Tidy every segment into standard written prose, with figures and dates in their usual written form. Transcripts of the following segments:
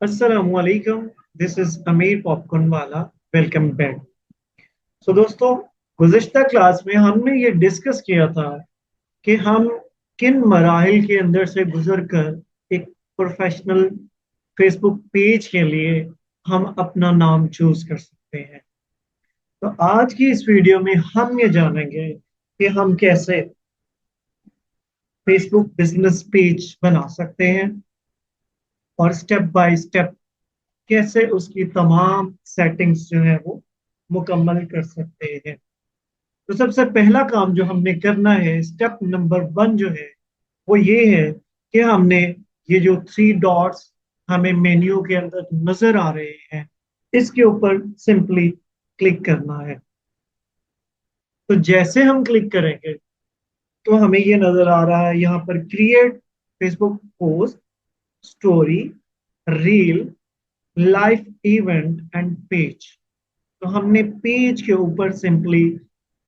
Assalamualaikum. This is Ameer Popcornwala. Welcome back. So दोस्तों, गुज़िश्ता class में हमने ये डिस्कस किया था कि हम किन मराहिल के अंदर से गुजर कर एक प्रोफेशनल फेसबुक पेज के लिए हम अपना नाम चूज कर सकते हैं। तो आज की इस वीडियो में हम ये जानेंगे कि हम कैसे फेसबुक बिजनेस पेज बना सकते हैं और स्टेप बाय स्टेप कैसे उसकी तमाम सेटिंग्स जो है वो मुकम्मल कर सकते हैं। तो सबसे पहला काम जो हमने करना है, स्टेप नंबर 1 जो है वो ये है कि हमने ये जो 3 डॉट्स हमें मेन्यू के अंदर नजर आ रहे हैं, इसके ऊपर सिंपली क्लिक करना है। तो जैसे हम क्लिक करेंगे तो हमें ये नजर आ रहा है यहाँ पर create Facebook post, story, reel, live event and page. तो हमने पेज के ऊपर सिंपली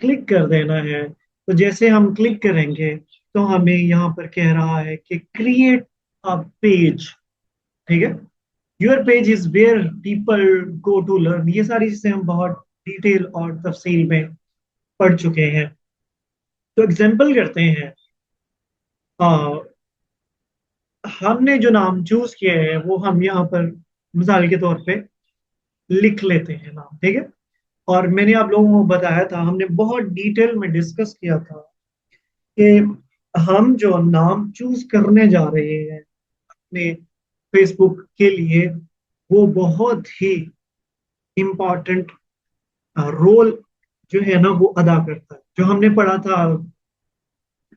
क्लिक कर देना है। तो जैसे हम क्लिक करेंगे तो हमें यहाँ पर कह रहा है कि क्रिएट अ पेज। ठीक है, your page is where people go to learn. ये सारी चीजें हम बहुत डिटेल और तफसील में पढ़ चुके हैं। तो एग्जाम्पल करते हैं। आ, हमने जो नाम चूज किए हैं वो हम यहाँ पर मिसाल के तौर पे लिख लेते हैं नाम। ठीक है, और मैंने आप लोगों को बताया था, हमने बहुत डिटेल में डिस्कस किया था कि हम जो नाम चूज करने जा रहे हैं अपने फेसबुक के लिए, वो बहुत ही इम्पोर्टेंट रोल जो है ना वो अदा करता है। जो हमने पढ़ा था,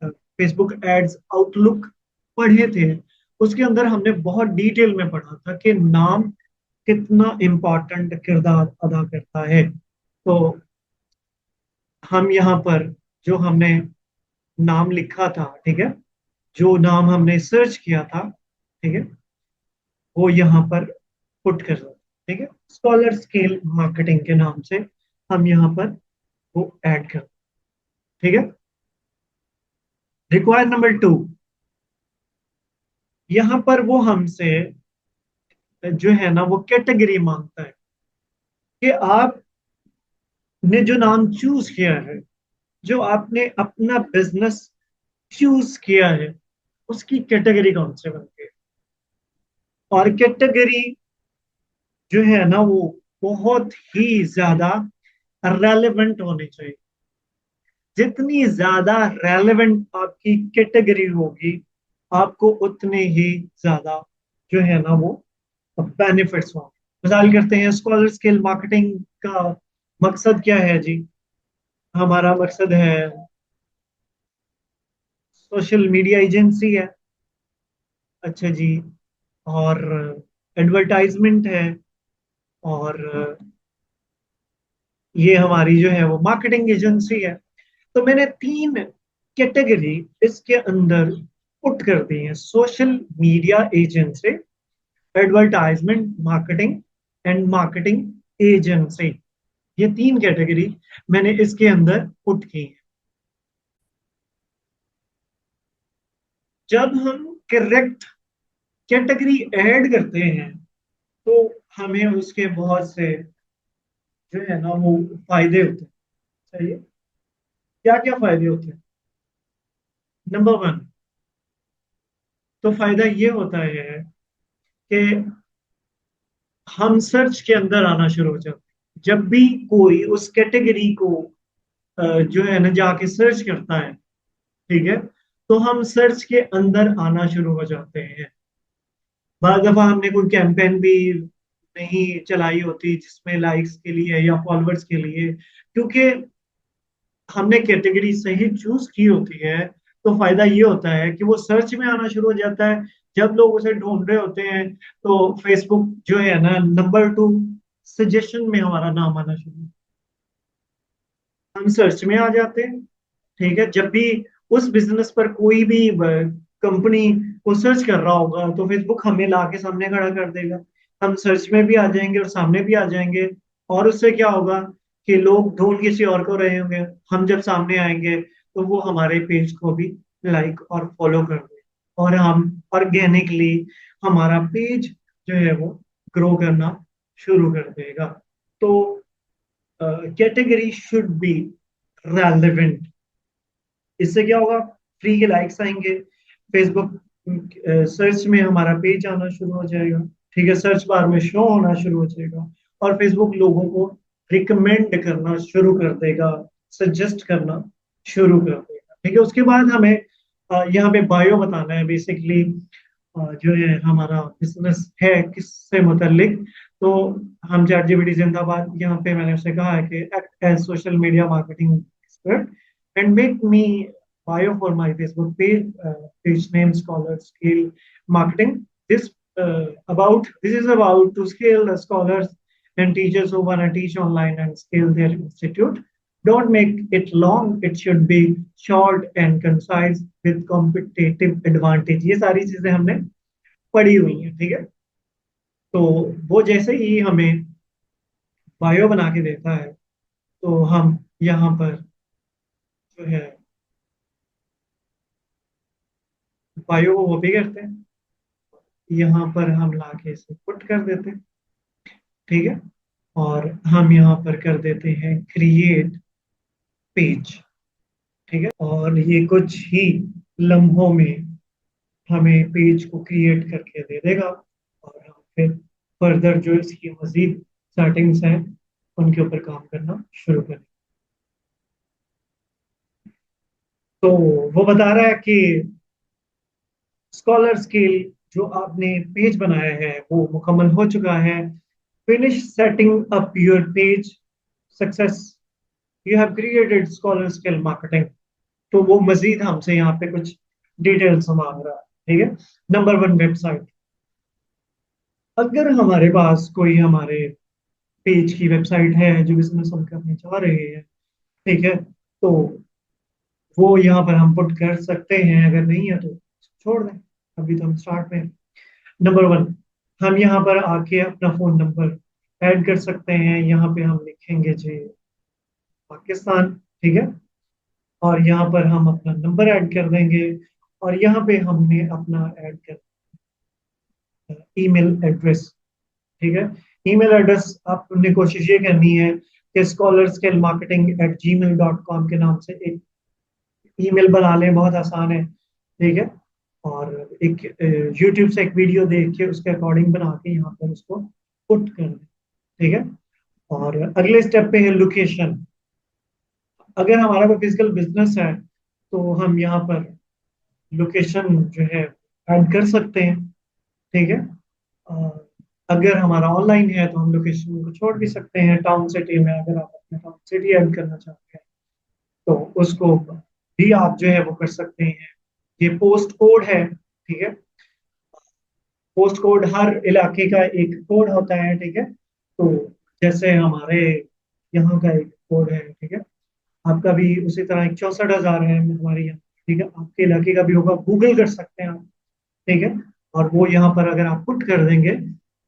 फेसबुक एड्स आउटलुक पढ़े थे, उसके अंदर हमने बहुत डिटेल में पढ़ा था कि नाम कितना इम्पोर्टेंट किरदार अदा करता है। तो हम यहाँ पर जो हमने नाम लिखा था, ठीक है, जो नाम हमने सर्च किया था, ठीक है, वो यहाँ पर पुट कर दो। ठीक है, स्कॉलर स्केल मार्केटिंग के नाम से हम यहाँ पर वो ऐड कर। ठीक है, रिक्वायर नंबर 2, यहाँ पर वो हमसे जो है ना वो कैटेगरी मांगता है कि आपने जो नाम चूज किया है, जो आपने अपना बिजनेस चूज किया है, उसकी कैटेगरी कौन से बनती है। और कैटेगरी जो है ना वो बहुत ही ज्यादा रेलेवेंट होनी चाहिए। जितनी ज्यादा रेलेवेंट आपकी कैटेगरी होगी, आपको उतने ही ज्यादा जो है ना वो बेनिफिट्स होंगे। मिसाल करते हैं, स्कॉलर स्किल मार्केटिंग का मकसद क्या है जी? हमारा मकसद है सोशल मीडिया एजेंसी है। अच्छा जी, और एडवर्टाइजमेंट है, और ये हमारी जो है वो मार्केटिंग एजेंसी है। तो मैंने 3 कैटेगरी इसके अंदर पुट कर दी है: social media agency, advertisement marketing and marketing agency. ये 3 कैटेगरी मैंने इसके अंदर पुट की है। जब हम करेक्ट कैटेगरी ऐड करते हैं तो हमें उसके बहुत से जो है ना वो फायदे होते हैं। सही है, क्या क्या फायदे होते हैं? नंबर 1, तो फायदा ये होता है कि हम सर्च के अंदर आना शुरू हो जाते हैं। जब भी कोई उस कैटेगरी को जो है ना जाके सर्च करता है, ठीक है, तो हम सर्च के अंदर आना शुरू हो जाते हैं। बाद दफा हमने कोई कैंपेन भी नहीं चलाई होती जिसमें लाइक्स के लिए या फॉलोअर्स के लिए, क्योंकि हमने कैटेगरी सही चूज की होती है। तो फायदा ये होता है कि वो सर्च में आना शुरू हो जाता है। जब लोग उसे ढूंढ रहे होते हैं तो फेसबुक जो है ना नंबर 2 सजेशन में हमारा नाम आना शुरू, हम सर्च में आ जाते हैं। ठीक है, जब भी उस बिजनेस पर कोई भी कंपनी को सर्च कर रहा होगा तो फेसबुक हमें ला के सामने खड़ा कर देगा। हम सर्च में भी आ जाएंगे और सामने भी आ जाएंगे। और उससे क्या होगा कि लोग ढूंढ किसी और को रहे होंगे, हम जब सामने आएंगे तो वो हमारे पेज को भी लाइक और फॉलो कर दें, और हम ऑर्गेनिकली हमारा पेज जो है वो ग्रो करना शुरू कर देगा। तो कैटेगरी शुड बी रेलेवेंट। इससे क्या होगा? फ्री के लाइक्स आएंगे, फेसबुक सर्च में हमारा पेज आना शुरू हो जाएगा, ठीक है, सर्च बार में शो होना शुरू हो जाएगा, और फेसबुक लोगों को रिकमेंड करना शुरू कर देगा, सजेस्ट करना शुरू कर देगा, ठीक है। उसके बाद हमें यहाँ पे बायो बताना है बेसिकली, जो है हमारा बिजनेस है किससे मुतल्लिक। तो हम चैट जीपीटी जिंदाबाद, यहाँ पे मैंने उसे कहा है कि act as social media marketing expert and make me bio for my Facebook page, page name Scholar Scale Marketing. This is about to scale the scholars and teachers who want to teach online and scale their institute. Don't make it long. It should be short and concise with competitive advantage. ये सारी चीजें हमने पढ़ी हुई हैं, ठीक है। तो वो जैसे ही हमें बायो बना के देता है, तो हम यहाँ पर जो है बायो को कॉपी करते हैं, यहाँ पर हम लाके इसे पुट कर देते हैं, ठीक है। और हम यहाँ पर कर देते हैं क्रिएट पेज, ठीक है, और ये कुछ ही लम्हों में हमें पेज को क्रिएट करके दे देगा, और हम फिर फर्दर जो इसकी मजीद सेटिंग्स हैं उनके ऊपर काम करना शुरू करें। तो वो बता रहा है कि स्कॉलर स्किल जो आपने पेज बनाया है वो मुकम्मल हो चुका है। Finish setting up your page success, you have created scholar skill marketing. तो वो मजीद हमसे यहाँ पे कुछ डिटेल्स मांग रहा है, ठीक है। Number one, website. अगर हमारे पास कोई हमारे पेज की वेबसाइट है जो बिजनेस हम करने चाह रहे हैं, ठीक है, तो वो यहाँ पर हम पुट कर सकते हैं। अगर नहीं है तो छोड़ दें, अभी तो हम स्टार्ट में। नंबर वन, हम यहाँ पर आके अपना फोन नंबर ऐड कर सकते हैं। यहाँ पे हम लिखेंगे जी पाकिस्तान, ठीक है, और यहाँ पर हम अपना नंबर ऐड कर देंगे, और यहाँ पे हमने अपना ऐड कर ईमेल एड्रेस, ठीक है। ईमेल एड्रेस आपने कोशिश ये करनी है कि scholar skill marketing eight gmail.com के नाम से एक ईमेल बना लें, बहुत आसान है, ठीक है। और एक यूट्यूब से एक वीडियो देख के उसके अकॉर्डिंग बना के यहाँ पर उसको पुट कर दें, ठीक है। और अगले स्टेप पे है लोकेशन। अगर हमारा कोई फिजिकल बिजनेस है तो हम यहाँ पर लोकेशन जो है ऐड कर सकते हैं, ठीक है। और अगर हमारा ऑनलाइन है तो हम लोकेशन को छोड़ भी सकते हैं। टाउन सिटी में अगर आप अपने टाउन सिटी ऐड करना चाहते हैं तो उसको भी आप जो है वो कर सकते हैं। ये पोस्ट कोड है, ठीक है। पोस्ट कोड हर इलाके का एक कोड होता है, ठीक है। तो जैसे हमारे यहाँ का एक कोड है, ठीक है, आपका भी उसी तरह एक 64,000 है हमारे यहाँ, ठीक है। आपके इलाके का भी होगा, गूगल कर सकते हैं आप, ठीक है। और वो यहाँ पर अगर आप पुट कर देंगे,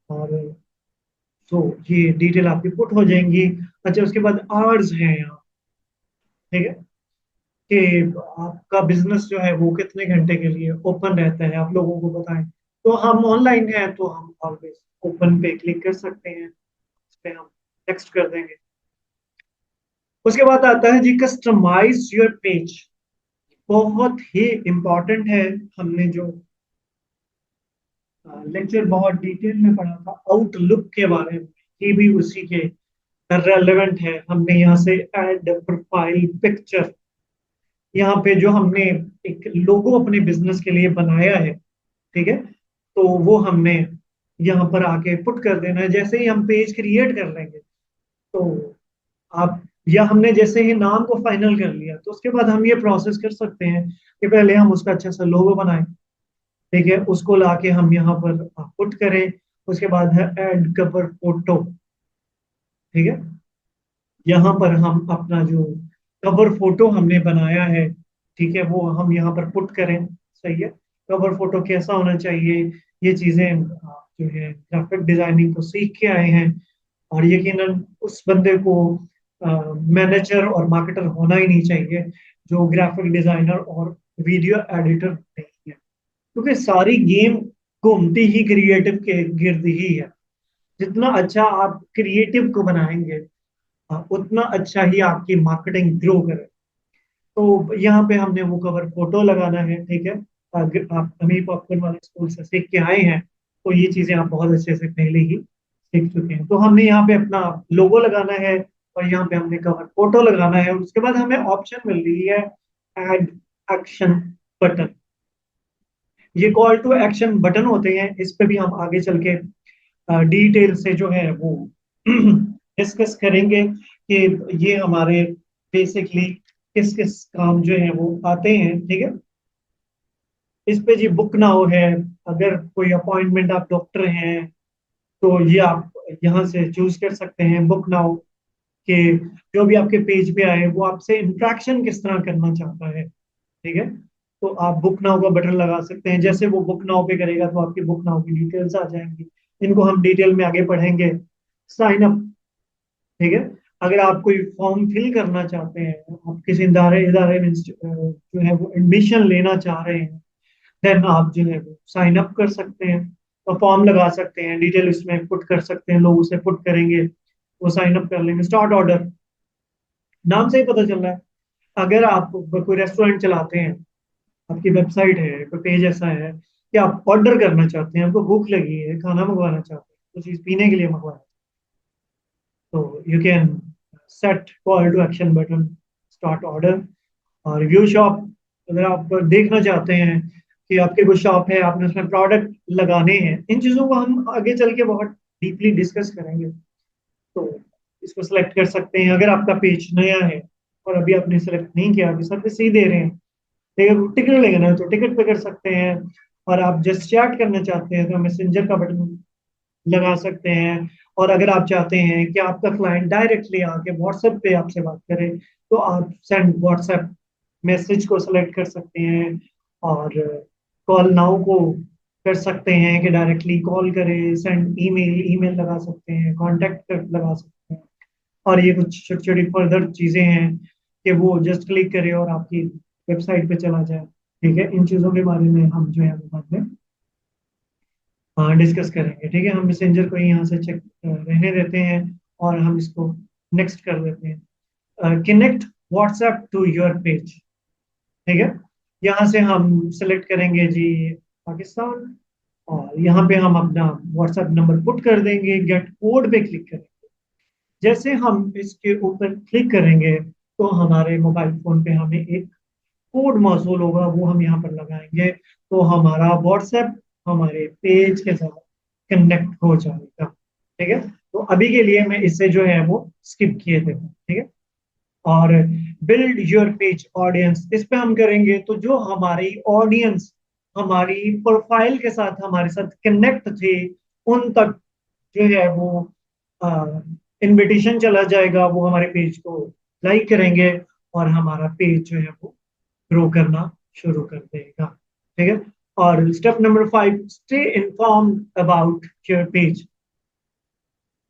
और तो ये डिटेल आपकी पुट हो जाएंगी। अच्छा, उसके बाद आवर्स हैं यहाँ, ठीक है, कि आपका बिजनेस जो है वो कितने घंटे के लिए ओपन रहता है, आप लोगों को बताएं। तो हम ऑनलाइन हैं तो हम ऑलवेज ओपन पे क्लिक कर सकते हैं, इस पे हम टेक्स्ट कर देंगे। उसके बाद आता है जी कस्टमाइज योर पेज। बहुत ही इंपॉर्टेंट है। हमने जो लेक्चर बहुत डिटेल में पढ़ा था आउटलुक के बारे में, ये भी उसी के रेलेवेंट है। हमने यहाँ से ऐड प्रोफाइल पिक्चर, यहाँ पे जो हमने एक लोगो अपने बिजनेस के लिए बनाया है, ठीक है, तो वो हमने यहाँ पर आके पुट कर देना है। जैसे ही हम पेज क्रिएट कर लेंगे तो आप, या हमने जैसे ही नाम को फाइनल कर लिया तो उसके बाद हम ये प्रोसेस कर सकते हैं कि पहले हम उसका अच्छा सा लोगो बनाएं, ठीक है, उसको लाके हम यहाँ पर पुट करें। उसके बाद है ऐड कवर फोटो, ठीक है। यहाँ पर हम अपना जो कवर फोटो हमने बनाया है, ठीक है, वो हम यहाँ पर पुट करें, सही है। कवर फोटो कैसा होना चाहिए, ये चीजें जो है ग्राफिक डिजाइनिंग को सीख के आए हैं, और यकीनन उस बंदे को मैनेजर और मार्केटर होना ही नहीं चाहिए जो ग्राफिक डिजाइनर और वीडियो एडिटर नहीं है, क्योंकि सारी गेम घूमती ही क्रिएटिव के गिर्द ही है। जितना अच्छा आप क्रिएटिव को बनाएंगे, उतना अच्छा ही आपकी मार्केटिंग ग्रो करे। तो यहाँ पे हमने वो कवर फोटो लगाना है, ठीक है। अगर आप अमीर पॉपकॉर्न वाले स्कूल से सीख के आए हैं तो ये चीजें आप बहुत अच्छे से पहले ही सीख चुके हैं। तो हमने यहाँ पे अपना लोगो लगाना है और यहाँ पे हमने कवर फोटो लगाना है, और उसके बाद हमें ऑप्शन मिल रही है एड एक्शन बटन। ये कॉल टू एक्शन बटन होते हैं, इस पे भी हम आगे चल के डिटेल से जो है वो डिस्कस करेंगे कि ये हमारे बेसिकली किस किस काम जो है वो आते हैं, ठीक है। इस पे जी बुक नाउ है, अगर कोई अपॉइंटमेंट आप डॉक्टर हैं तो ये आप यहाँ से चूज कर सकते हैं बुक नाउ के। जो भी आपके पेज पे आए वो आपसे इंट्रैक्शन किस तरह करना चाहता है, ठीक है। तो आप बुक नाउ का बटन लगा सकते हैं, जैसे वो बुक नाउ पे करेगा तो आपकी बुक नाउ की डिटेल्स आ जाएंगी। इनको हम डिटेल में आगे पढ़ेंगे। साइन अप, ठीक है। अगर आप कोई फॉर्म फिल करना चाहते हैं, आप किसी इदारे इदारे में जो है वो एडमिशन लेना चाह रहे हैं, देन आप जो है वो साइन अप कर सकते हैं और फॉर्म लगा सकते हैं, डिटेल उसमें पुट कर सकते हैं, लोग उसे पुट करेंगे, वो साइन अप कर लेंगे। स्टार्ट ऑर्डर, नाम से ही पता चल रहा है। अगर आप कोई रेस्टोरेंट चलाते हैं, आपकी वेबसाइट है, कोई पेज ऐसा है कि आप ऑर्डर करना चाहते हैं, आपको भूख लगी है, खाना मंगवाना चाहते हैं, कुछ चीज पीने के लिए मंगवाना, तो you can set call to action button, start order. और व्यू शॉप, अगर आप देखना चाहते हैं कि आपके कोई शॉप है, आपने उसमें प्रोडक्ट लगाने हैं, इन चीज़ों को हम आगे चल के बहुत डीपली डिस्कस करेंगे। तो इसको सिलेक्ट कर सकते हैं। अगर आपका पेज नया है और अभी आपने सेलेक्ट नहीं किया, अभी सर्विस ही दे रहे हैं, लेकिन टिकट लेना है तो टिकट पे कर सकते हैं। और आप जस्ट चैट करना चाहते हैं तो मैसेंजर का बटन लगा सकते हैं। और अगर आप चाहते हैं कि आपका क्लाइंट डायरेक्टली आके व्हाट्सएप पे आपसे बात करे, तो आप सेंड व्हाट्सएप मैसेज को सेलेक्ट कर सकते हैं। और कॉल नाउ को कर सकते हैं कि डायरेक्टली कॉल करे, सेंड ईमेल, ईमेल लगा सकते हैं, कॉन्टेक्ट लगा सकते हैं। और ये कुछ छोटी छोटी फर्दर चीजें हैं कि वो जस्ट क्लिक करे और आपकी वेबसाइट पे चला जाए, ठीक है। इन चीजों के बारे में हम जो है वो बाद में डिस्कस करेंगे, ठीक है। हम मैसेंजर को यहाँ से चेक रहने देते हैं और हम इसको नेक्स्ट कर देते हैं। Connect WhatsApp to your page, ठीक है। यहाँ से हम सेलेक्ट करेंगे जी पाकिस्तान, और यहाँ पे हम अपना व्हाट्सएप नंबर पुट कर देंगे, गेट कोड पे क्लिक करेंगे। जैसे हम इसके ऊपर क्लिक करेंगे तो हमारे मोबाइल फोन पे हमें एक कोड मौसूल होगा, वो हम यहाँ पर लगाएंगे, तो हमारा व्हाट्सएप हमारे पेज के साथ कनेक्ट हो जाएगा, ठीक है। तो अभी के लिए मैं इससे जो है वो स्किप किए थे, ठीक है। और बिल्ड योर पेज ऑडियंस, इस पे हम करेंगे तो जो हमारी ऑडियंस हमारी प्रोफाइल के साथ हमारे साथ कनेक्ट थे, उन तक जो है वो इनविटेशन चला जाएगा, वो हमारे पेज को लाइक करेंगे और हमारा पेज जो है वो ग्रो करना शुरू कर देगा, ठीक है। और step number 5, stay informed about your page.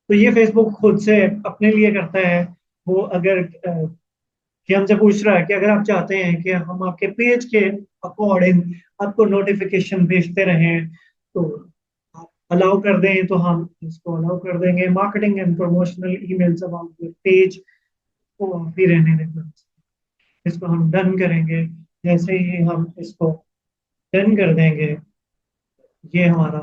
तो ये फेसबुक खुद से अपने लिए करता है। वो अगर कि हमसे पूछ रहा है कि अगर आप चाहते हैं कि हम आपके पेज के अकॉर्डिंग आपको नोटिफिकेशन भेजते रहें, तो आप अलाउ कर दें, तो हम इसको अलाउ कर देंगे। Marketing and promotional emails about your page को भी रहने देंगे, इसको हम डन करेंगे। जैसे ही हम इसको डन कर देंगे, ये हमारा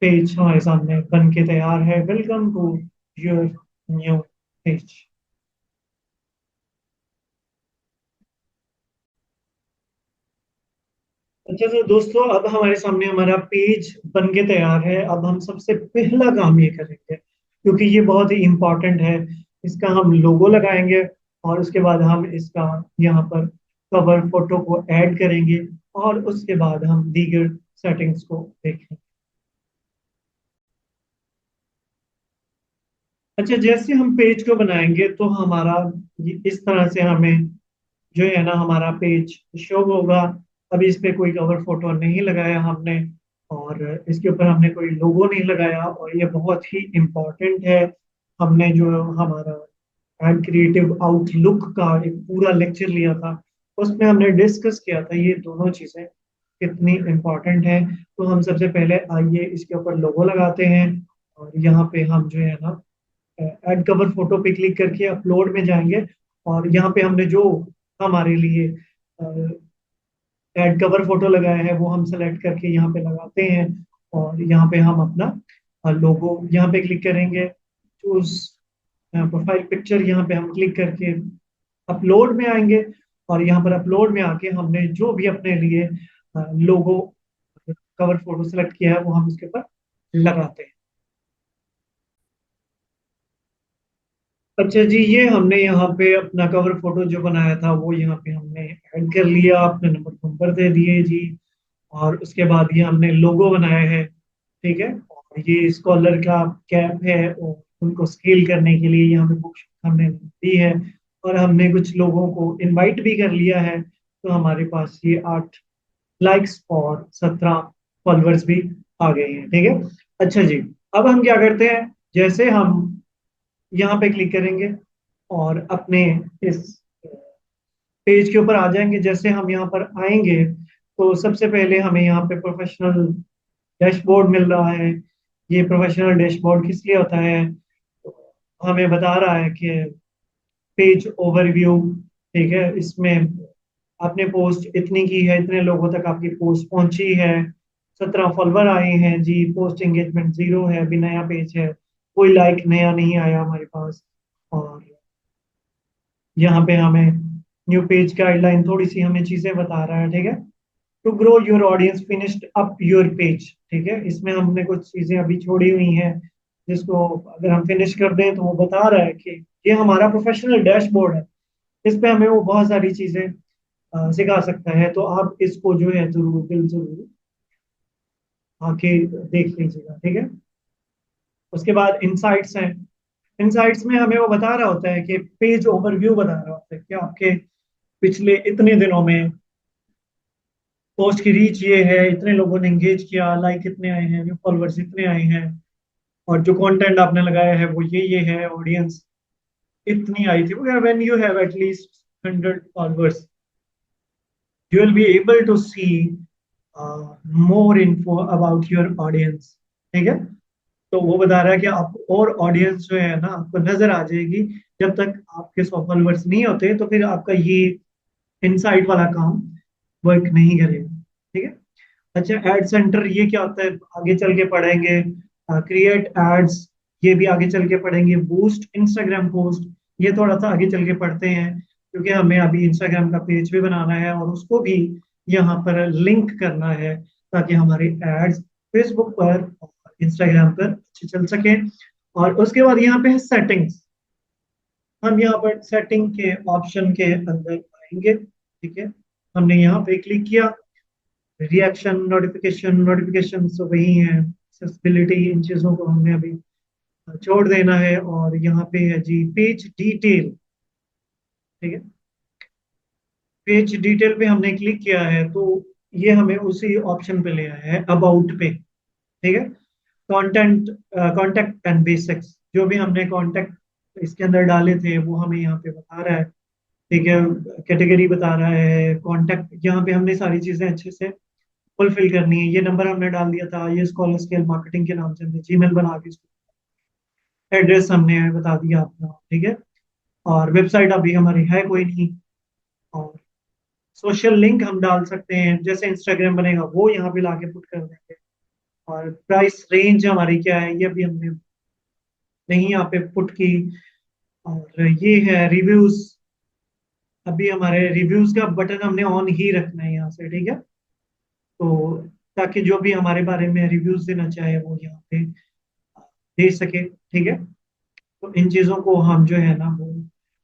पेज हमारे सामने बन के तैयार है। Welcome to your new page. अच्छा तो दोस्तों, अब हमारे सामने हमारा पेज बन के तैयार है। अब हम सबसे पहला काम ये करेंगे, क्योंकि ये बहुत ही इंपॉर्टेंट है, इसका हम लोगो लगाएंगे और उसके बाद हम इसका यहाँ पर कवर फोटो को ऐड करेंगे और उसके बाद हम दीगर सेटिंग्स को देखेंगे। अच्छा, जैसे हम पेज को बनाएंगे तो हमारा इस तरह से हमें जो है ना हमारा पेज शो होगा। अभी इस पे कोई कवर फोटो नहीं लगाया हमने, और इसके ऊपर हमने कोई लोगो नहीं लगाया, और ये बहुत ही इम्पोर्टेंट है। हमने जो हमारा एड क्रिएटिव आउटलुक का एक पूरा लेक्चर लिया था, उसमें हमने डिस्कस किया था ये दोनों चीजें कितनी इम्पोर्टेंट है। तो हम सबसे पहले आइए इसके ऊपर लोगो लगाते हैं और यहाँ पे हम जो है ना ऐड कवर फोटो पे क्लिक करके अपलोड में जाएंगे। और यहाँ पे हमने जो हमारे लिए ऐड कवर फोटो लगाया है वो हम सेलेक्ट करके यहाँ पे लगाते हैं। और यहाँ पे हम अपना लोगो यहाँ पे क्लिक करेंगे, चूज प्रोफाइल पिक्चर, यहाँ पे हम क्लिक करके अपलोड में आएंगे। और यहाँ पर अपलोड में आके हमने जो भी अपने लिए लोगो कवर फोटो सेलेक्ट किया है वो हम उसके ऊपर लगाते हैं। अच्छा जी, ये हमने यहाँ पे अपना कवर फोटो जो बनाया था वो यहाँ पे हमने ऐड कर लिया, अपने नंबर दे दिए जी। और उसके बाद ये हमने लोगो बनाया है, ठीक है। और ये स्कॉलर का कैप है, और उनको स्केल करने के लिए यहाँ पे बुक्स हमने दी है। और हमने कुछ लोगों को इनवाइट भी कर लिया है, तो हमारे पास ये 8 लाइक्स और 17 फॉलोअर्स भी आ गए हैं, ठीक है। अच्छा जी, अब हम क्या करते हैं, जैसे हम यहाँ पे क्लिक करेंगे और अपने इस पेज के ऊपर आ जाएंगे। जैसे हम यहाँ पर आएंगे तो सबसे पहले हमें यहाँ पे प्रोफेशनल डैशबोर्ड मिल रहा है। ये प्रोफेशनल डैशबोर्ड किस लिए होता है, तो हमें बता रहा है कि पेज ओवरव्यू, ठीक है। इसमें आपने पोस्ट इतनी की है, इतने लोगों तक आपकी पोस्ट पहुंची है, 17 फॉलोवर आए हैं जी, पोस्ट एंगेजमेंट 0 है, अभी नया पेज है, कोई लाइक नया नहीं आया हमारे पास। और यहाँ पे हमें न्यू पेज गाइडलाइन थोड़ी सी हमें चीजें बता रहा है, ठीक है। To grow your audience finished up your page, ठीक है। इसमें हमने कुछ चीजें अभी छोड़ी हुई हैं, जिसको अगर हम फिनिश कर दें तो वो बता रहा है कि ये हमारा प्रोफेशनल डैशबोर्ड है। इस पे हमें वो बहुत सारी चीजें सिखा सकता है, तो आप इसको जो है जरूर दिल जरूर आके देख लीजिएगा, ठीक है। उसके बाद इनसाइट्स हैं। इनसाइट्स में हमें वो बता रहा होता है कि पेज ओवरव्यू बता रहा होता है कि आपके पिछले इतने दिनों में पोस्ट की रीच ये है, इतने लोगों ने एंगेज किया, लाइक इतने आए हैं, न्यू फॉलोअर्स इतने आए हैं, और जो कंटेंट आपने लगाया है वो ये है, ऑडियंस इतनी आई थी। When you have at least 100 followers you will be able to see more info about your audience, ठीक है। तो वो बता रहा है कि आप और ऑडियंस जो है ना आपको नजर आ जाएगी। जब तक आपके 100 फॉलोअर्स नहीं होते तो फिर आपका ये इनसाइट वाला काम वर्क नहीं करेगा, ठीक है। अच्छा, एड सेंटर ये क्या होता है आगे चल के पढ़ेंगे। क्रिएट एड्स, ये भी आगे चल के पढ़ेंगे। बूस्ट इंस्टाग्राम पोस्ट, ये थोड़ा सा आगे चल के पढ़ते हैं, क्योंकि हमें अभी इंस्टाग्राम का पेज भी बनाना है और उसको भी यहाँ पर लिंक करना है, ताकि हमारे एड्स फेसबुक पर और इंस्टाग्राम पर अच्छे चल सके। और उसके बाद यहाँ पे है सेटिंग्स। हम यहाँ पर सेटिंग के ऑप्शन के अंदर आएंगे, ठीक है। हमने यहाँ पे क्लिक किया, रिएक्शन नोटिफिकेशन, नोटिफिकेशन तो वही है, एक्सेसिबिलिटी, इन चीजों को हमने अभी छोड़ देना है। और यहाँ पे है जी पेज डिटेल, ठीक है। पेज डिटेल पे हमने क्लिक किया है तो ये हमें उसी ऑप्शन पे ले आया है, अबाउट पे, ठीक है। कंटेंट, कॉन्टेक्ट एंड बेसिक्स, जो भी हमने कॉन्टेक्ट इसके अंदर डाले थे वो हमें यहाँ पे बता रहा है, ठीक है। कैटेगरी बता रहा है, कॉन्टेक्ट, यहाँ पे हमने सारी चीजें अच्छे से फुलफिल करनी है। ये नंबर हमने डाल दिया था, ये स्कॉलर स्केल मार्केटिंग के नाम से हमने जीमेल बना के, एड्रेस हमने बता दिया अपना, ठीक है। और वेबसाइट अभी हमारी है कोई नहीं। और सोशल लिंक हम डाल सकते हैं, जैसे इंस्टाग्राम बनेगा वो यहाँ पे लाके पुट कर देंगे। और प्राइस रेंज हमारी क्या है ये भी हमने नहीं यहाँ पे पुट की। और ये है रिव्यूज, अभी हमारे रिव्यूज का बटन हमने ऑन ही रखना है यहाँ से, ठीक है। तो ताकि जो भी हमारे बारे में रिव्यूज देना चाहे वो यहाँ पे दे सके, ठीक है। तो इन चीजों को हम जो है ना वो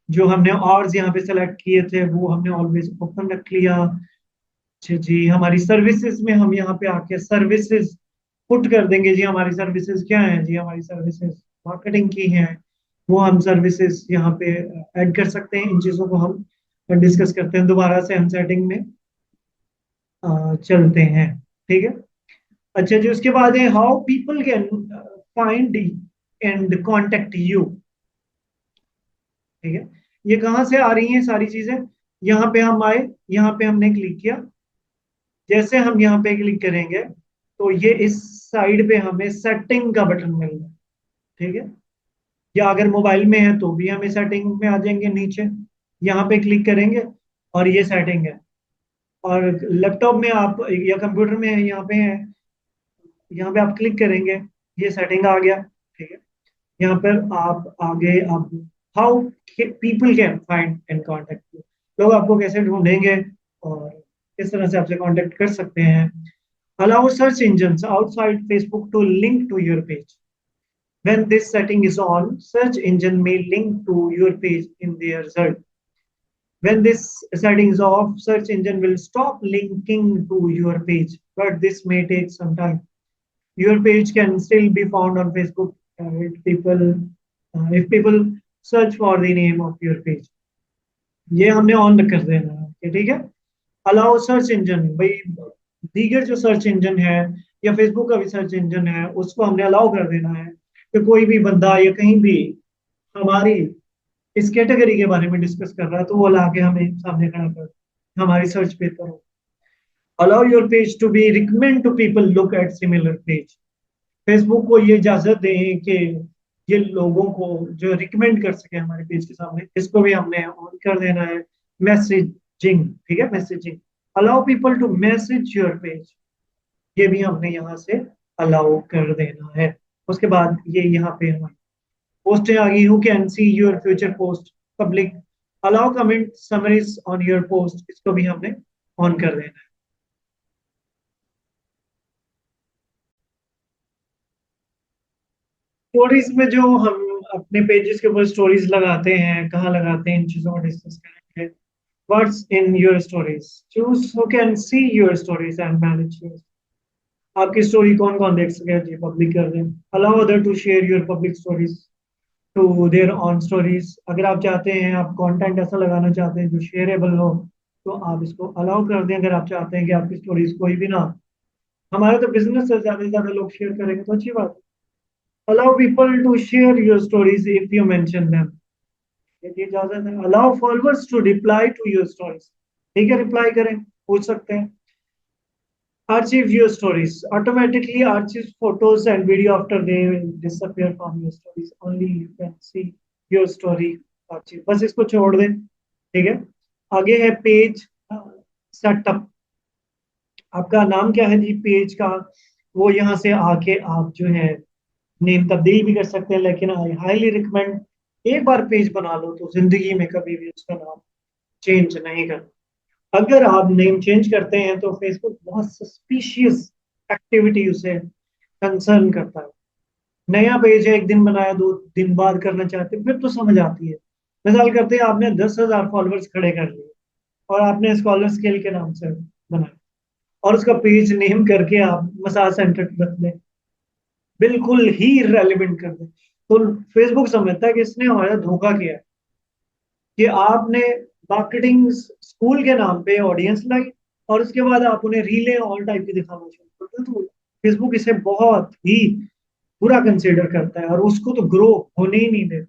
जो हमने और यहाँ पे सेलेक्ट किए थे वो हमने ऑलवेज ओपन रख लिया। अच्छा जी, हमारी सर्विसेज में हम यहाँ पे आके सर्विसेज पुट कर देंगे जी। हमारी सर्विसेज क्या है जी, हमारी सर्विसेज मार्केटिंग की हैं, वो हम सर्विसेज यहाँ पे ऐड कर सकते हैं। इन चीजों को हम डिस्कस करते हैं दोबारा से, हम सेटिंग में चलते हैं, ठीक है। अच्छा जी, उसके बाद है how people can find and contact you, ठीक है। ये कहाँ से आ रही हैं सारी चीजें, यहाँ पे हम आए, यहाँ पे हमने क्लिक किया। जैसे हम यहाँ पे क्लिक करेंगे तो ये इस साइड पे हमें सेटिंग का बटन मिल रहा है, ठीक है। या अगर मोबाइल में है तो भी हमें सेटिंग में आ जाएंगे नीचे, यहाँ पे क्लिक करेंगे और ये सेटिंग है। और लैपटॉप में आप या कंप्यूटर में है, यहाँ पे है, यहाँ पे आप क्लिक करेंगे, ये सेटिंग आ गया। ठीक है। यहाँ पर आप आगे अब how people can find and contact you, लोग आपको कैसे ढूंढेंगे और किस तरह से आपसे कांटेक्ट कर सकते हैं। Allow search engines outside Facebook to link to your page. When this setting is on, search engine may link to your page in their result. When this setting is off, search engine will stop linking to your page, but this may take some time. Your page can still be found on Facebook if people search for the name of your page. ये हमने on कर देना है, ठीक है। Allow search engine, भाई दीगर जो सर्च इंजन है या फेसबुक का भी सर्च इंजन है उसको हमने अलाउ कर देना है कि कोई भी बंदा या कहीं भी हमारी इस कैटेगरी के बारे में डिस्कस कर रहा है तो वो ला के हमें सामने खड़ा कर हमारी सर्च पे करो। Allow your page to be recommend to people look at similar page. Facebook को ये इजाजत दें कि ये लोगों को जो रिकमेंड कर सके हमारे पेज के सामने, इसको भी हमने ऑन कर देना है। मैसेजिंग, ठीक है, messaging, allow people to message your page, ये भी हमने यहाँ से अलाउ कर देना है। उसके बाद ये यहाँ पे हमारी पोस्टें आ गई, who can see your future post, public, allow comment summaries on your post, इसको भी हमने ऑन कर देना है। स्टोरीज में जो हम अपने पेजेस के ऊपर स्टोरीज लगाते हैं, कहाँ लगाते हैं, इन चीजों को डिस्कस करेंगे। What's in your stories, choose who can see your stories and manage your, आपकी स्टोरी कौन कौन देख सके जी, पब्लिक कर दें। Allow other to share your public stories to their own stories, अगर आप चाहते हैं, आप कंटेंट ऐसा लगाना चाहते हैं जो शेयरेबल हो तो आप इसको अलाउ कर दें। अगर आप चाहते हैं कि आपकी स्टोरीज कोई भी ना, हमारा तो बिजनेस है, ज्यादा से ज्यादा लोग शेयर करेंगे तो अच्छी बात है। Allow people to share your stories if you mention them, ये इजाजत है। Allow followers to reply to your stories, ठीक है, रिप्लाई करें, पूछ सकते हैं। Archive your stories. Automatically archive photos and video after they disappear from your stories. Only you can see your story archive. बस इसको छोड़ दें, ठीक है। आगे है पेज सेटअप। आपका नाम क्या है जी पेज का, वो यहाँ से आके आप जो है नेम तब्दील भी कर सकते हैं, लेकिन आई हाईली रिकमेंड एक बार पेज बना लो तो जिंदगी में कभी भी उसका नाम चेंज नहीं करना। अगर आप नेम चेंज करते हैं तो फेसबुक बहुत सस्पिशियस एक्टिविटी उसे कंसर्न करता है। नया पेज है, एक दिन बनाया, 2 दिन बाद करना चाहते हैं, फिर तो समझ आती है। मिसाल करते हैं आपने 10,000 फॉलोअर्स खड़े कर लिए और आपने स्कॉलर स्केल के नाम से बनाया और उसका पेज नेम करके आप मसाज सेंटर रख लें, बिल्कुल ही रेलिवेंट कर दें, तो फेसबुक समझता है कि इसने हमारा धोखा किया है कि आपने मार्केटिंग स्कूल के नाम पे ऑडियंस लाई और उसके बाद आप उन्हें रीलें ऑल टाइप की दिखाना शुरू करते हैं, तो फेसबुक इसे बहुत ही बुरा कंसिडर करता है और उसको तो ग्रो होने ही नहीं देता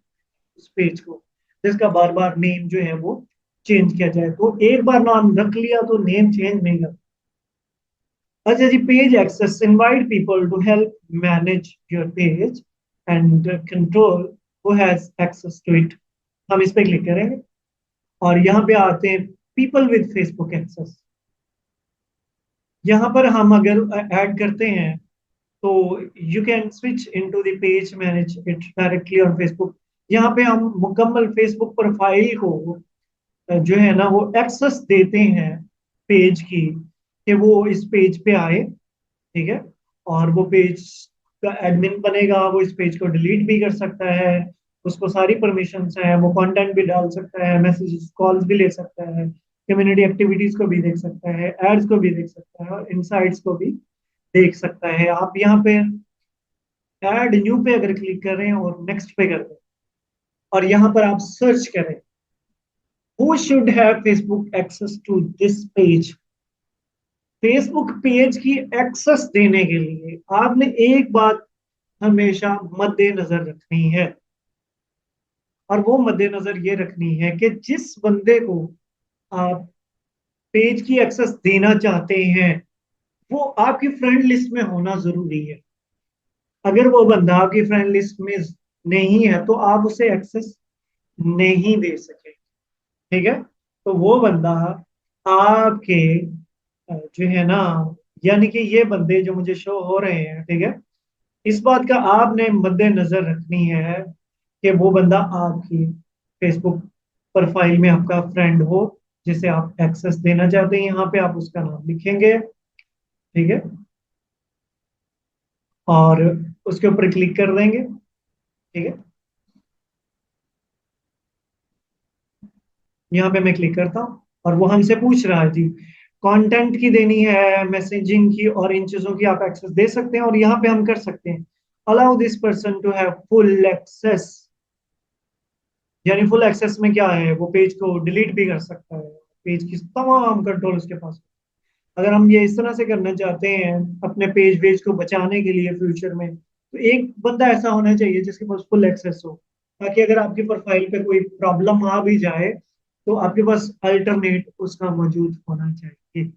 उस पेज को, जिसका बार बार नेम जो है वो चेंज किया जाए। तो एक बार नाम रख लिया तो नेम चेंज नहीं करता। अच्छा जी, page access, invite people to help manage your page and control who has access to it, हम इस पे क्लिक करेंगे और यहाँ पे आते हैं पीपल विद फेसबुक एक्सेस। यहाँ पर हम अगर ऐड करते हैं तो you can switch into the page manage it directly on Facebook. यहाँ पे हम मुकम्मल फेसबुक प्रोफाइल को जो है ना वो एक्सेस देते हैं पेज की, कि वो इस पेज पे आए, ठीक है, और वो पेज का एडमिन बनेगा, वो इस पेज को डिलीट भी कर सकता है, उसको सारी परमिशंस है, वो कंटेंट भी डाल सकता है, मैसेजेस कॉल्स भी ले सकता है, कम्युनिटी एक्टिविटीज को भी देख सकता है, एड्स को भी देख सकता है और इनसाइट्स को भी देख सकता है। आप यहाँ पे ऐड न्यू पे अगर क्लिक करें और नेक्स्ट पे कर दें और यहाँ पर आप सर्च करें who should have Facebook access to this page, Facebook page की एक्सेस देने के लिए आपने एक बात हमेशा मद्देनजर रखनी है, और वो मद्देनजर ये रखनी है कि जिस बंदे को आप पेज की एक्सेस देना चाहते हैं वो आपकी फ्रेंड लिस्ट में होना जरूरी है। अगर वो बंदा आपकी फ्रेंड लिस्ट में नहीं है तो आप उसे एक्सेस नहीं दे सके। ठीक है, तो वो बंदा आपके जो है ना, यानी कि ये बंदे जो मुझे शो हो रहे हैं, ठीक है, इस बात का आपने मद्देनजर रखनी है कि वो बंदा आपकी फेसबुक प्रोफाइल में आपका फ्रेंड हो, जिसे आप एक्सेस देना चाहते हैं। यहाँ पे आप उसका नाम लिखेंगे, ठीक है, और उसके ऊपर क्लिक कर देंगे। ठीक है, यहाँ पे मैं क्लिक करता हूँ और वो हमसे पूछ रहा है जी, कंटेंट की देनी है, मैसेजिंग की, और इन चीजों की आप एक्सेस दे सकते हैं। और यहाँ पे हम कर सकते हैं allow this person to have full access, यानी फुल एक्सेस में क्या है, वो पेज को डिलीट भी कर सकता है, पेज की तमाम कंट्रोल उसके पास। अगर हम ये इस तरह से करना चाहते हैं अपने पेज वेज को बचाने के लिए फ्यूचर में, तो एक बंदा ऐसा होना चाहिए जिसके पास फुल एक्सेस हो, ताकि अगर आपकी प्रोफाइल पे कोई प्रॉब्लम आ भी जाए तो आपके पास अल्टरनेट उसका मौजूद होना चाहिए।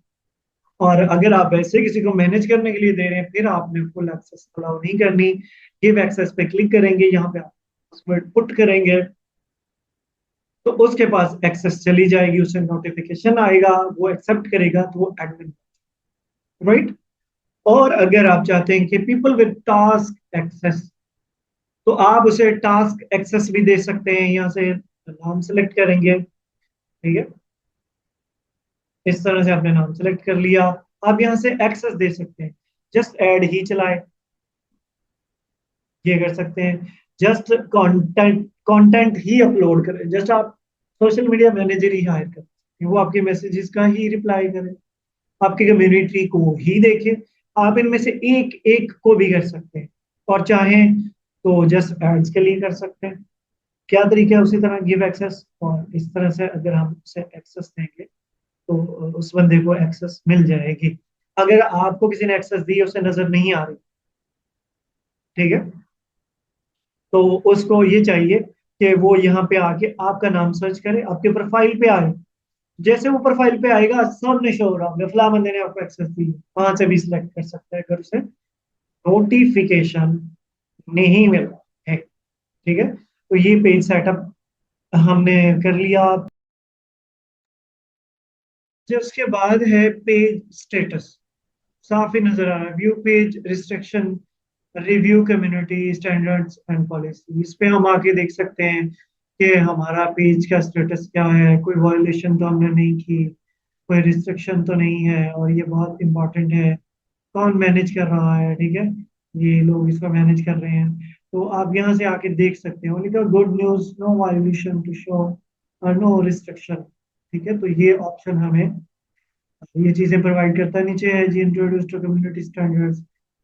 और अगर आप वैसे किसी को मैनेज करने के लिए दे रहे हैं, फिर आपने फुल एक्सेस अलाउ नहीं करनी। गिव एक्सेस पे क्लिक करेंगे, यहाँ पे आप पासवर्ड पुट करेंगे, तो उसके पास एक्सेस चली जाएगी, उसे नोटिफिकेशन आएगा, वो एक्सेप्ट करेगा तो वो एडमिन, राइट। और अगर आप चाहते हैं कि पीपल विद टास्क एक्सेस, तो आप उसे टास्क एक्सेस भी दे सकते हैं। यहाँ से नाम सेलेक्ट करेंगे, ठीक है, इस तरह से आपने नाम सेलेक्ट कर लिया। आप यहाँ से एक्सेस दे सकते हैं, जस्ट ऐड ही चलाए, ये कर सकते हैं। जस्ट कंटेंट कंटेंट ही अपलोड करें, जस्ट आप सोशल मीडिया मैनेजर ही हायर करें, वो आपके मैसेजेस का ही रिप्लाई करे, आपकी कम्युनिटी को ही देखे। आप इनमें से एक एक को भी कर सकते हैं, और चाहें तो जस्ट एड्स के लिए कर सकते हैं। क्या तरीका है, उसी तरह गिव एक्सेस, और इस तरह से अगर हम उसे एक्सेस देंगे तो उस बंदे को एक्सेस मिल जाएगी। अगर आपको किसी ने एक्सेस दी, उसे नजर नहीं आ रही, ठीक है, तो उसको ये चाहिए कि वो यहाँ पे आके आपका नाम सर्च करे, आपके प्रोफाइल पे आए। जैसे वो प्रोफाइल पे आएगा, सामने शो हो रहा होगा फला बंदे ने आपको एक्सेस दी, वहां से भी सिलेक्ट कर सकता है अगर उसे नोटिफिकेशन नहीं मिल रहा है। ठीक है, तो ये पेज सेटअप हमने कर लिया। जो उसके बाद है पेज स्टेटस, साफ ही नजर आ रहा है, view page restriction, review community standards and policy. इस पे हम आके देख सकते हैं कि हमारा पेज का स्टेटस क्या है, कोई वायलेशन तो हमने नहीं की, कोई रिस्ट्रिक्शन तो नहीं है, और ये बहुत इंपॉर्टेंट है, कौन मैनेज कर रहा है, ठीक है, ये लोग इसको मैनेज कर रहे हैं। तो आप यहाँ से आके देख सकते हो, लिखा good news, no violation to show, no restriction. ठीक है, तो ये ऑप्शन हमें ये चीजें प्रोवाइड करता है। नीचे है जी इंट्रोड्यूस टू कम्युनिटी स्टैंडर्ड्स,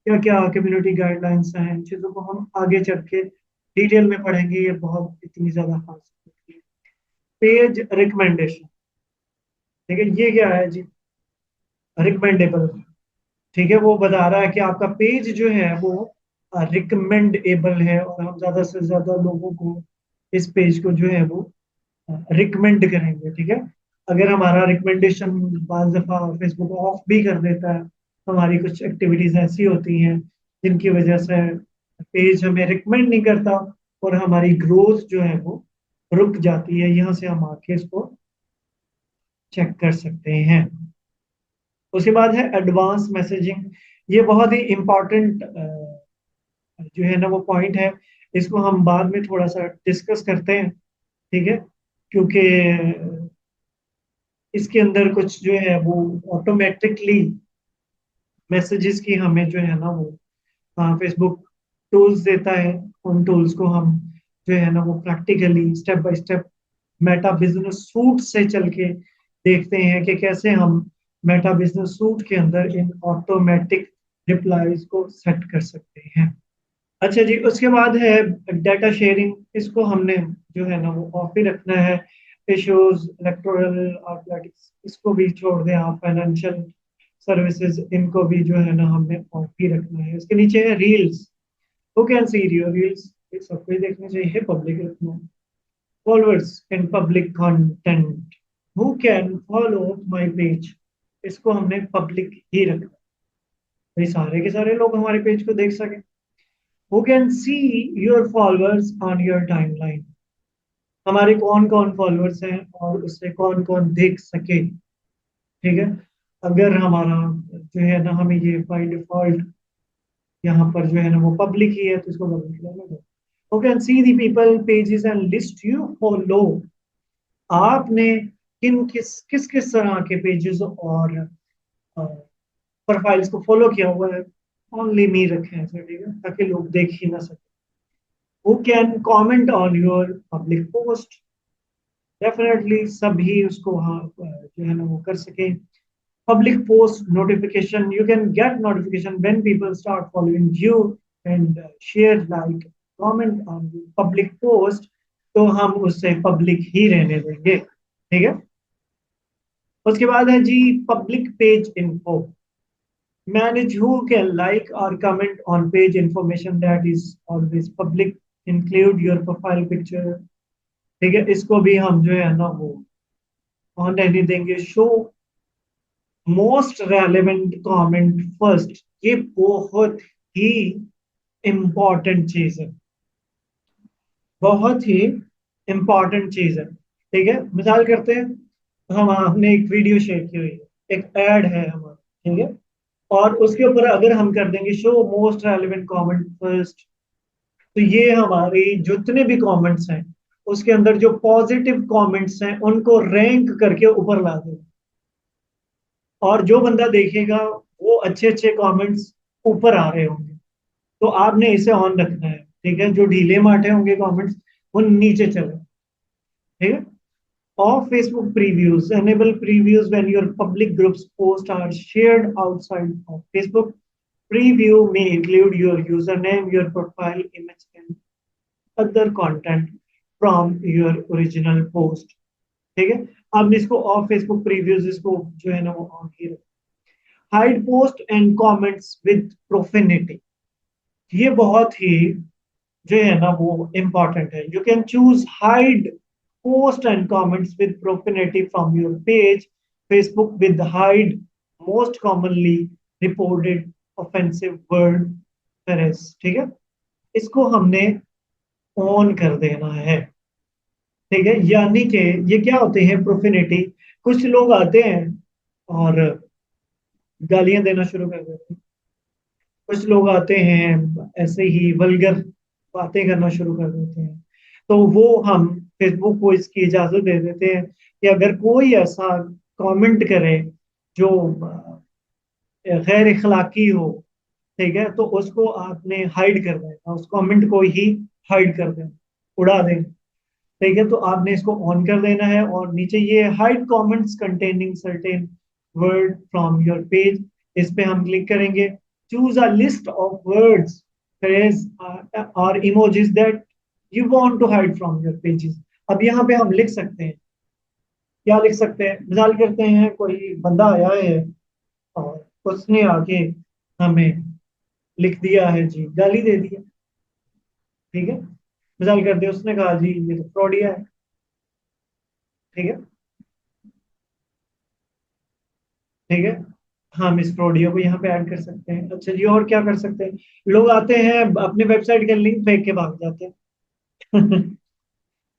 क्या क्या कम्युनिटी गाइडलाइंस हैं, इन चीजों को हम आगे चल के डिटेल में पढ़ेंगे, ये बहुत इतनी ज्यादा खास नहीं है। पेज रिकमेंडेशन, ठीक है, ये क्या है जी, रिकमेंडेबल, ठीक है, वो बता रहा है कि आपका पेज जो है वो रिकमेंडेबल है, और हम ज्यादा से ज्यादा लोगों को इस पेज को जो है वो रिकमेंड करेंगे। ठीक है, अगर हमारा रिकमेंडेशन बाज दफा फेसबुक ऑफ भी कर देता है, तो हमारी कुछ एक्टिविटीज ऐसी होती हैं जिनकी वजह से पेज हमें रिकमेंड नहीं करता, और हमारी ग्रोथ जो है वो रुक जाती है। यहाँ से हम आके इसको चेक कर सकते हैं। उसके बाद है एडवांस मैसेजिंग, ये बहुत ही इंपॉर्टेंट जो है ना वो पॉइंट है, इसको हम बाद में थोड़ा सा डिस्कस करते हैं। ठीक है, क्योंकि इसके अंदर कुछ जो है वो ऑटोमेटिकली मैसेजेस की हमें जो है ना वो फेसबुक टूल्स देता है। उन टूल्स को हम जो है ना वो practically step by step Meta business suit से चल के देखते हैं कि कैसे हम मेटा बिजनेस सूट के अंदर इन ऑटोमेटिक रिप्लाईज को सेट कर सकते हैं। अच्छा जी, उसके बाद है डाटा शेयरिंग, इसको हमने जो है ना वो ऑफ ही रखना है। इश्यूज इलेक्टोरल एथलेटिक्स, इसको भी छोड़ दें आप, फाइनेंशियल सर्विसेज, इनको भी जो है ना हमने ऑफ ही रखना है। इसके नीचे है reels, who can see your reels, ये सबको ही देखना चाहिए, पब्लिक रखना। Followers in public content, who can follow my page, इसको हमने पब्लिक ही रखना, भाई सारे के सारे लोग हमारे पेज को देख सकें। Who can see your followers on your timeline, हमारे कौन कौन फॉलोअर्स हैं और उससे कौन कौन देख सके। ठीक है, अगर हमारा जो है ना, हमें ये बाई डिफॉल्ट यहाँ पर जो है ना वो पब्लिक ही है, तो इसको पब्लिक रहने दो। Who can C the people pages and list you follow, आपने किस किस तरह के पेजेस और प्रोफाइल्स को फॉलो किया हुआ है। ओनली मी रखे हैं सर, ठीक है, ताकि लोग देख ही ना सके। Who can comment on your public post, definitely सभी उसको हाँ जो है ना वो कर सके। Public post notification, you can get notification when people start following you and share, like, comment on the public post, तो हम उससे पब्लिक ही रहने देंगे। ठीक है, उसके बाद है जी public page info, manage who can like और comment on page information that is always public, include your profile picture. ठीक है, इसको भी हम जो है ना वो ऑन रहने देंगे। Show most relevant comment first, ये बहुत ही इंपॉर्टेंट चीज है, बहुत ही इंपॉर्टेंट चीज है। ठीक है, मिसाल करते हैं, हम हमने एक वीडियो शेयर की हुई है, एक ऐड है हमारा, ठीक है, और उसके ऊपर अगर हम कर देंगे show most relevant comment first, तो ये हमारी जितने भी कमेंट्स हैं उसके अंदर जो पॉजिटिव कमेंट्स हैं उनको रैंक करके ऊपर ला देगा, और जो बंदा देखेगा वो अच्छे अच्छे कमेंट्स ऊपर आ रहे होंगे। तो आपने इसे ऑन रखना है, ठीक है, जो ढीले माटे होंगे कमेंट्स वो नीचे चले। ठीक है, of Facebook previews, enable previews when your public groups post are shared outside of Facebook. Preview may include your username, your profile image and other content from your original post। ठीक है, आपने इसको of Facebook previews इसको जो है ना वो on किया। Hide post and comments with profanity, ये बहुत ही जो है ना वो इम्पॉर्टेंट है। You can choose hide post and comments with profanity from your page, Facebook with hide most commonly reported offensive word phrases. ठीक है, इसको हमने ऑन कर देना है। ठीक है, यानी कि ये क्या होते हैं प्रोफेनिटी, कुछ लोग आते हैं और गालियां देना शुरू कर देते हैं, कुछ लोग आते हैं ऐसे ही वल्गर बातें करना शुरू कर देते हैं। तो वो हम फेसबुक को इसकी इजाजत दे देते हैं कि अगर कोई ऐसा कमेंट करे जो गैर इखलाकी हो, ठीक है, तो उसको आपने हाइड कर देना, उस कमेंट को ही हाइड कर देना, उड़ा देना। ठीक है, तो आपने इसको ऑन कर देना है, और नीचे ये hide comments containing certain word from your page, इस पे हम क्लिक करेंगे। Choose a list of words, phrase और emojis that you want to hide from your pages. अब यहाँ पे हम लिख सकते हैं, क्या लिख सकते हैं, मिसाल करते हैं कोई बंदा आया है और उसने आके हमें लिख दिया है जी, गाली दे दिया। ठीक है, मिसाल करते हैं उसने कहा जी ये तो फ्रॉडिया है। ठीक है, ठीक है, हम इस ऑडियो को यहाँ पे ऐड कर सकते हैं। अच्छा जी, और क्या कर सकते हैं, लोग आते हैं अपने वेबसाइट का लिंक फेंक के भाग जाते हैं।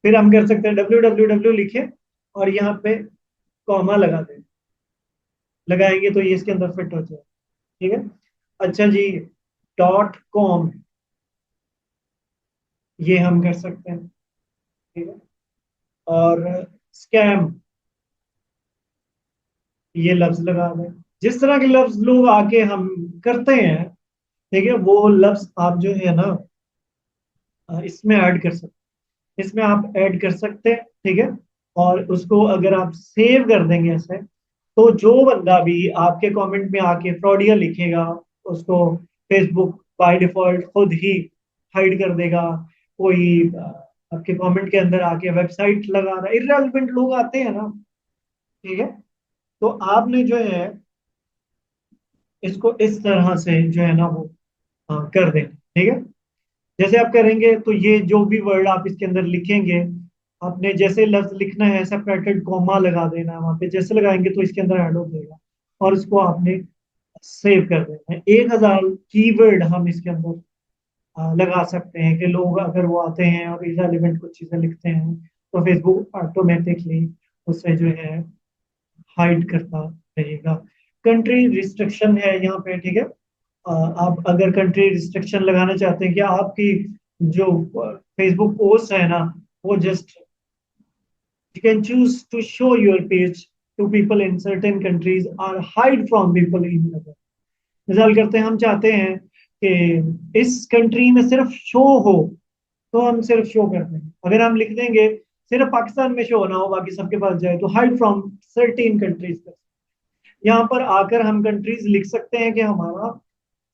फिर हम कर सकते हैं www लिखे और यहाँ पे कॉमा लगा दें, लगाएंगे तो ये इसके अंदर फिट हो जाए। ठीक है, अच्छा जी, .com ये हम कर सकते हैं। ठीक है, और स्कैम ये लफ्ज लगा दें। जिस तरह के लफ्ज लोग आके हम करते हैं, ठीक है, वो लफ्ज आप जो है ना इसमें ऐड कर सकते हैं, इसमें आप ऐड कर सकते हैं। ठीक है, और उसको अगर आप सेव कर देंगे ऐसे, तो जो बंदा भी आपके कमेंट में आके फ्रॉडिया लिखेगा उसको फेसबुक बाय डिफॉल्ट खुद ही हाइड कर देगा। कोई आपके कमेंट के अंदर आके वेबसाइट लगा रहा है, इर्रेलेवेंट लोग आते हैं ना, ठीक है, तो आपने जो है इसको इस तरह से जो है ना वो कर दें। ठीक है, जैसे आप करेंगे तो ये जो भी वर्ड आप इसके अंदर लिखेंगे, आपने जैसे लफ्ज लिखना है सेपरेटेड कॉमा लगा देना है वहां पे, जैसे लगाएंगे तो इसके अंदर ऐड हो जाएगा, और उसको आपने सेव कर देना है। 1000 कीवर्ड हम इसके अंदर लगा सकते हैं कि लोग अगर वो आते हैं और इररिलेवेंट कुछ चीजें लिखते हैं तो फेसबुक ऑटोमेटिकली उसे जो है हाइड करता रहेगा। कंट्री रिस्ट्रिक्शन है यहाँ पे, ठीक है। आप अगर कंट्री रिस्ट्रिक्शन लगाना चाहते हैं कि आपकी जो फेसबुक पोस्ट है ना, वो just you can choose to show your page to people in certain countries or hide from people in other। मिसाल करते हैं हम चाहते हैं कि इस कंट्री में सिर्फ शो हो, तो हम सिर्फ शो करते हैं। अगर हम लिख देंगे सिर्फ पाकिस्तान में शो ना हो बाकी सबके पास जाए, तो हाइड फ्रॉम सर्टेन कंट्रीज। यहाँ पर आकर हम कंट्रीज लिख सकते हैं कि हमारा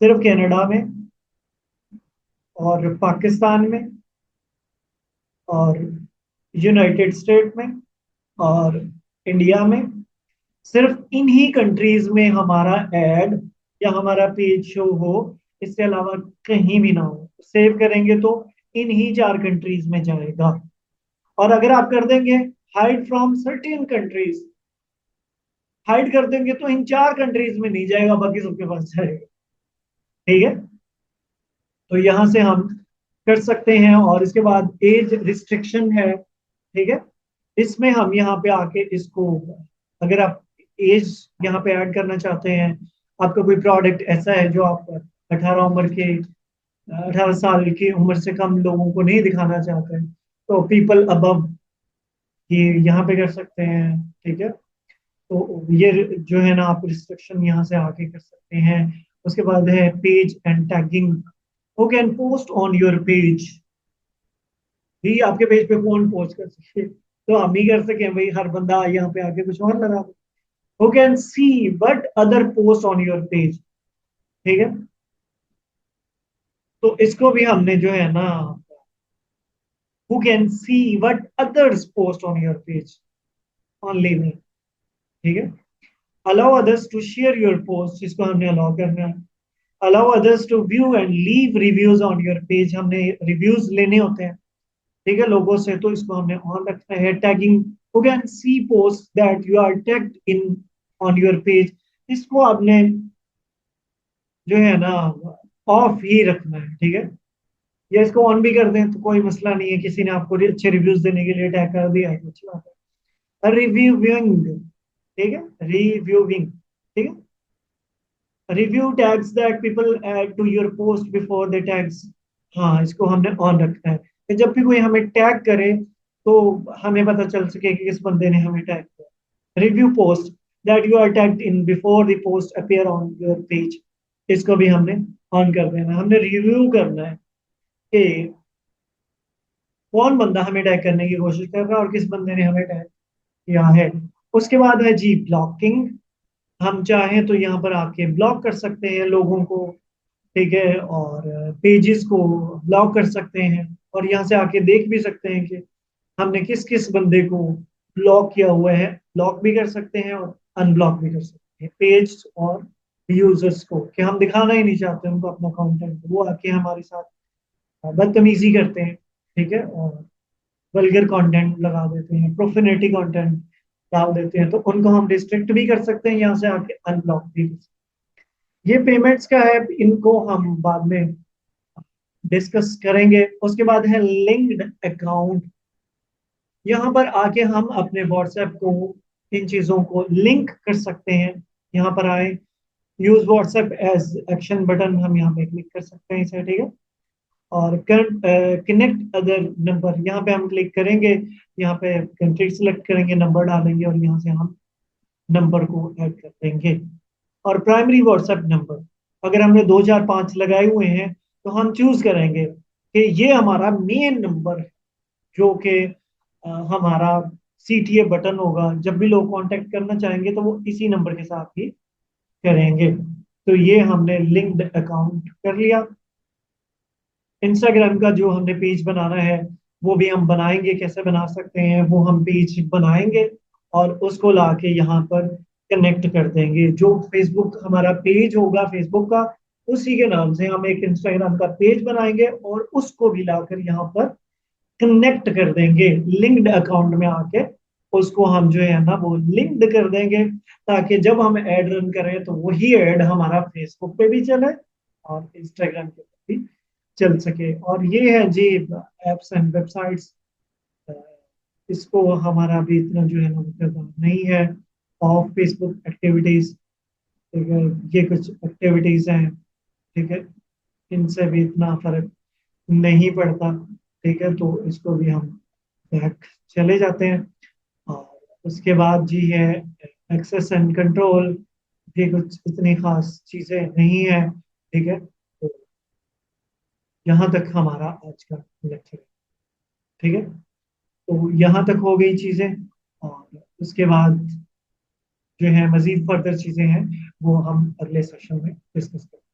सिर्फ कनाडा में और पाकिस्तान में और यूनाइटेड स्टेट में और इंडिया में, सिर्फ इन्हीं कंट्रीज में हमारा एड या हमारा पेज शो हो, इससे अलावा कहीं भी ना हो। सेव करेंगे तो इन्हीं 4 कंट्रीज में जाएगा। और अगर आप कर देंगे hide from certain countries, hide कर देंगे तो इन 4 कंट्रीज में नहीं जाएगा, बाकी सबके पास जाएगा। ठीक है, तो यहां से हम कर सकते हैं। और इसके बाद एज रिस्ट्रिक्शन है, ठीक है। इसमें हम यहाँ पे आके इसको, अगर आप एज यहाँ पे ऐड करना चाहते हैं, आपका कोई प्रोडक्ट ऐसा है जो आप 18 साल की उम्र से कम लोगों को नहीं दिखाना चाहते हैं, तो पीपल अबव ये यहाँ पे कर सकते हैं। ठीक है, तो ये जो है ना, आप रिस्ट्रिक्शन यहाँ से आके कर सकते हैं। उसके बाद है page and tagging. Who can post on your page, भी आपके पेज पे कौन पोस्ट कर सके, तो हम ही कर सके भाई, हर बंदा यहाँ पे आके कुछ और लगा दे। Who can see but other post on your page, ठीक है। तो इसको भी हमने जो है ना, who can see what others post on your page, only me. ठीक है, allow others to share your post, इसको हमने अलाउ करना है। Allow others to view and leave reviews on your page, हमने रिव्यूज लेने होते हैं, ठीक है, लोगों से, तो इसको हमने ऑन रखना है। Tagging, who can see post that you are tagged in on your page, इसको आपने जो है ना ऑफ ही रखना है। ठीक है, या इसको ऑन भी कर दें तो कोई मसला नहीं है, किसी ने आपको अच्छे रिव्यूज देने के लिए टैग कर दिया है तो अच्छी बात है। रिव्यूइंग, ठीक है, रिव्यूइंग, ठीक है। Review tags that people add to your post before the tags, हाँ, इसको हमने ऑन रखना है कि जब भी कोई हमें टैग करे तो हमें पता चल सके कि किस बंदे ने हमें टैग किया। Review post that you are tagged in before the post appear on your page, इसको भी हमने ऑन कर देना है। हमने रिव्यू करना है कि कौन बंदा हमें टैग करने की कोशिश कर रहा है और किस बंदे ने हमें टैग किया है। उसके बाद है जी ब्लॉकिंग। हम चाहें तो यहाँ पर आके ब्लॉक कर सकते हैं लोगों को, ठीक है, और पेजेस को ब्लॉक कर सकते हैं। और यहाँ से आके देख भी सकते हैं कि हमने किस किस बंदे को ब्लॉक किया हुआ है। ब्लॉक भी कर सकते हैं और अनब्लॉक भी कर सकते हैं पेज और यूजर्स को, कि हम दिखाना ही नहीं चाहते उनको अपना कंटेंट, वो आके हमारे साथ बदतमीजी करते हैं, ठीक है, और वल्गर कंटेंट लगा देते हैं, प्रोफेनेटी कंटेंट डाल देते हैं, तो उनको हम रिस्ट्रिक्ट भी कर सकते हैं, यहाँ से आके अनब्लॉक भी कर सकते हैं। ये पेमेंट्स का है, इनको हम बाद में डिस्कस करेंगे। उसके बाद है लिंक्ड अकाउंट। यहाँ पर आके हम अपने व्हाट्सएप को, इन चीजों को लिंक कर सकते हैं। यहाँ पर आए, use WhatsApp as action button, हम यहाँ पे क्लिक कर सकते हैं इसे, ठीक है। और कनेक्ट अदर नंबर, यहाँ पे हम क्लिक करेंगे, यहाँ पे कंट्री सेलेक्ट करेंगे, नंबर डालेंगे और यहाँ से हम नंबर को ऐड कर देंगे। और प्राइमरी व्हाट्सएप नंबर, अगर हमने 2 4 5 लगाए हुए हैं तो हम चूज करेंगे कि ये हमारा मेन नंबर है, जो कि हमारा सीटीए बटन होगा। जब भी लोग कांटेक्ट करना चाहेंगे तो वो इसी नंबर के साथ ही करेंगे। तो ये हमने लिंक्ड अकाउंट कर लिया। इंस्टाग्राम का जो हमने पेज बनाना है वो भी हम बनाएंगे, कैसे बना सकते हैं वो हम पेज बनाएंगे और उसको लाके यहाँ पर कनेक्ट कर देंगे। जो फेसबुक हमारा पेज होगा फेसबुक का, उसी के नाम से हम एक इंस्टाग्राम का पेज बनाएंगे और उसको भी लाकर यहाँ पर कनेक्ट कर देंगे लिंक्ड अकाउंट में आके। उसको हम जो है ना वो लिंक्ड कर देंगे, ताकि जब हम ऐड रन करें तो वही ऐड हमारा फेसबुक पे भी चले और इंस्टाग्राम पे भी चल सके। और ये है जी एप्स एंड वेबसाइट्स, इसको हमारा भी इतना जो है ना वो करना नहीं है। ऑफ फेसबुक एक्टिविटीज, ठीक है, ये कुछ एक्टिविटीज हैं, ठीक है, इनसे भी इतना फर्क नहीं पड़ता, ठीक है, तो इसको भी हम बैक चले जाते हैं। और उसके बाद जी है एक्सेस एंड कंट्रोल, ये कुछ इतनी खास चीजें नहीं है, ठीक है, तो यहाँ तक हमारा आज का लेक्चर है, ठीक है, तो यहाँ तक हो गई चीजें। और उसके बाद जो है मजीद फर्दर चीजें हैं वो हम अगले सेशन में डिस्कस करेंगे।